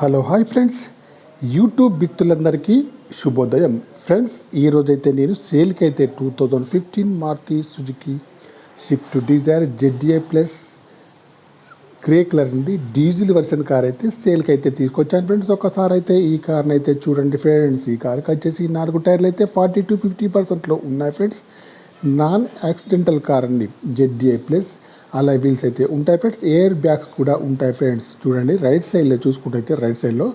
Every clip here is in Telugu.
హలో హాయ్ ఫ్రెండ్స్, యూట్యూబ్ మిత్రులందరికీ శుభోదయం. ఫ్రెండ్స్, ఈరోజైతే నేను సేల్కి అయితే 2015 Maruti Suzuki Swift Dzire ZDI plus grey colour నుండి డీజిల్ వెర్షన్ కార్ అయితే సేల్కి అయితే తీసుకొచ్చాను ఫ్రెండ్స్. ఒకసారి అయితే ఈ కార్ని అయితే చూడండి ఫ్రెండ్స్. ఈ కార్కి వచ్చేసి 4 టైర్లు అయితే 40-50%లో ఉన్నాయి ఫ్రెండ్స్. నాన్ యాక్సిడెంటల్ కార్ అండి, ZDI ప్లస్ అలా వీల్స్ అయితే ఉంటాయి ఫ్రెండ్స్. ఎయిర్ బ్యాగ్స్ కూడా ఉంటాయి ఫ్రెండ్స్. చూడండి, రైట్ సైడ్లో చూసుకుంటే రైట్ సైడ్లో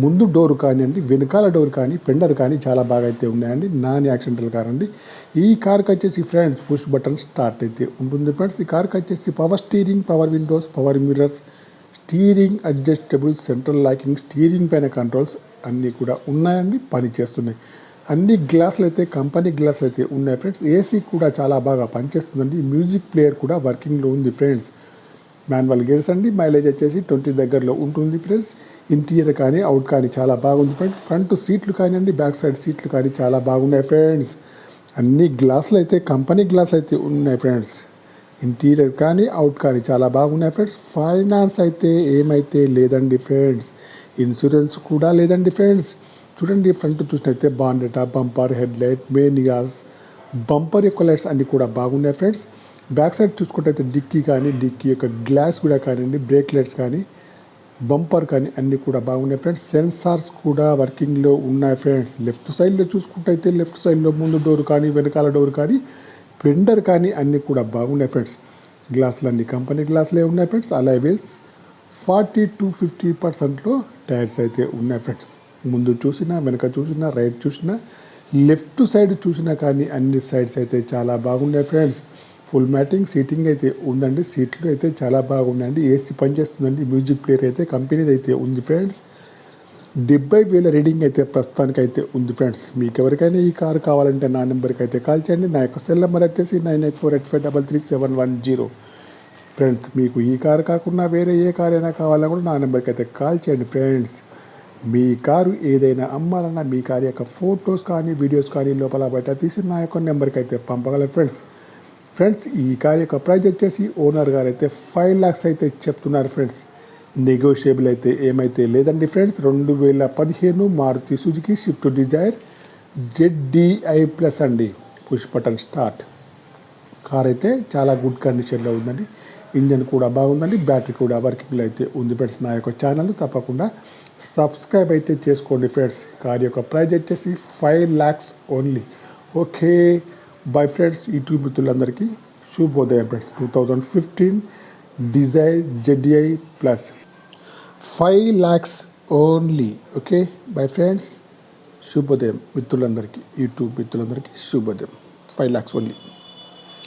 ముందు డోర్ కానివ్వండి, వెనకాల డోర్ కానీ, పెండర్ కానీ చాలా బాగా అయితే ఉన్నాయండి. నాన్ యాక్సిడెంటల్ కార్ అండి. ఈ కార్కి వచ్చేసి ఫ్రెండ్స్ పుష్ బటన్ స్టార్ట్ అయితే ఉంటుంది ఫ్రెండ్స్. ఈ కార్కి వచ్చేసి power steering, power Windows, power mirrors, steering adjustable, central locking, steering పైన కంట్రోల్స్ అన్నీ కూడా ఉన్నాయండి, పని చేస్తున్నాయి. అన్ని గ్లాసులు అయితే కంపెనీ గ్లాసులు అయితే ఉన్నాయి ఫ్రెండ్స్. ఏసీ కూడా చాలా బాగా పనిచేస్తుందండి. మ్యూజిక్ ప్లేయర్ కూడా వర్కింగ్లో ఉంది ఫ్రెండ్స్. మాన్యువల్ గేర్స్ అండి. మైలేజ్ వచ్చేసి 20 దగ్గరలో ఉంటుంది ఫ్రెండ్స్. ఇంటీరియర్ కానీ అవుట్ కానీ చాలా బాగుంది ఫ్రెండ్స్. ఫ్రంట్ సీట్లు కానివ్వండి, బ్యాక్ సైడ్ సీట్లు కానీ చాలా బాగున్నాయి ఫ్రెండ్స్. అన్ని గ్లాసులు అయితే కంపెనీ గ్లాసులు అయితే ఉన్నాయి ఫ్రెండ్స్. ఇంటీరియర్ కానీ అవుట్ కానీ చాలా బాగున్నాయి ఫ్రెండ్స్. ఫైనాన్స్ అయితే ఏమైతే లేదండి ఫ్రెండ్స్. ఇన్సూరెన్స్ కూడా లేదండి ఫ్రెండ్స్. చూడండి, ఫ్రంట్ చూసినైతే బాండెటా, bumper, head light, main glass, bumper యొక్క లైట్స్ అన్నీ కూడా బాగున్నాయి ఫ్రెండ్స్. బ్యాక్ సైడ్ చూసుకుంటే డిక్కీ కానీ, డిక్కీ యొక్క గ్లాస్ కూడా కానివ్వండి, బ్రేక్ లైట్స్ కానీ, బంపర్ కానీ అన్నీ కూడా బాగున్నాయి ఫ్రెండ్స్. సెన్సార్స్ కూడా వర్కింగ్లో ఉన్నాయి ఫ్రెండ్స్. లెఫ్ట్ సైడ్లో చూసుకుంటే లెఫ్ట్ సైడ్లో ముందు డోర్ కానీ, వెనకాల డోర్ కానీ, ఫెండర్ కానీ అన్నీ కూడా బాగున్నాయి ఫ్రెండ్స్. గ్లాసులు అన్ని కంపెనీ గ్లాసులే ఉన్నాయి ఫ్రెండ్స్. అలాయ్ వీల్స్ 40-50%లో టైర్స్ అయితే ఉన్నాయి ఫ్రెండ్స్. ముందు చూసినా, వెనక చూసినా, రైట్ చూసినా, లెఫ్ట్ సైడ్ చూసినా కానీ అన్ని సైడ్స్ అయితే చాలా బాగున్నాయి ఫ్రెండ్స్. ఫుల్ మ్యాటింగ్ సీటింగ్ అయితే ఉందండి. సీట్లు అయితే చాలా బాగున్నాయండి. ఏసీ పనిచేస్తుందండి. మ్యూజిక్ ప్లేయర్ అయితే కంపెనీది అయితే ఉంది ఫ్రెండ్స్. 70,000 రీడింగ్ అయితే ప్రస్తుతానికి అయితే ఉంది ఫ్రెండ్స్. మీకు ఎవరికైనా ఈ కారు కావాలంటే నా నెంబర్కి అయితే కాల్ చేయండి. నా యొక్క సెల్ నెంబర్ వచ్చేసి 9848533710 ఫ్రెండ్స్. మీకు ఈ కారు కాకుండా వేరే ఏ కార్ అయినా కావాలన్నా కూడా నా నెంబర్కి అయితే కాల్ చేయండి ఫ్రెండ్స్. మీ కారు ఏదైనా అమ్మాలన్నా మీ కారు యొక్క ఫొటోస్ కానీ, వీడియోస్ కానీ లోపల బయట తీసి నా యొక్క నెంబర్కి అయితే పంపగలరు ఫ్రెండ్స్. ఈ కారు యొక్క ప్రైస్ వచ్చేసి ఓనర్ గారు అయితే 5 lakhs అయితే చెప్తున్నారు ఫ్రెండ్స్. నెగోషియబుల్ అయితే ఏమైతే లేదండి friends. 2015 Maruti Suzuki Swift Dzire ZDI plus అండి, పుష్ బటన్ స్టార్ట్. కార్ అయితే చాలా గుడ్ కండిషన్లో ఉందండి. ఇంజన్ కూడా బాగుందండి. బ్యాటరీ కూడా వర్కింగ్లో అయితే ఉంది ఫ్రెండ్స్. నా యొక్క ఛానల్ తప్పకుండా సబ్స్క్రైబ్ అయితే చేసుకోండి ఫ్రెండ్స్. కార్ యొక్క ప్రైస్ వచ్చేసి 5 lakhs only. Okay, bye friends. YouTube మిత్రులందరికీ శుభోదయం friends. 2015 Dzire ZDI plus 5 lakhs only. Okay, bye friends. శుభోదయం మిత్రులందరికీ, యూట్యూబ్ మిత్రులందరికీ శుభోదయం. 5 lakhs ఓన్లీ.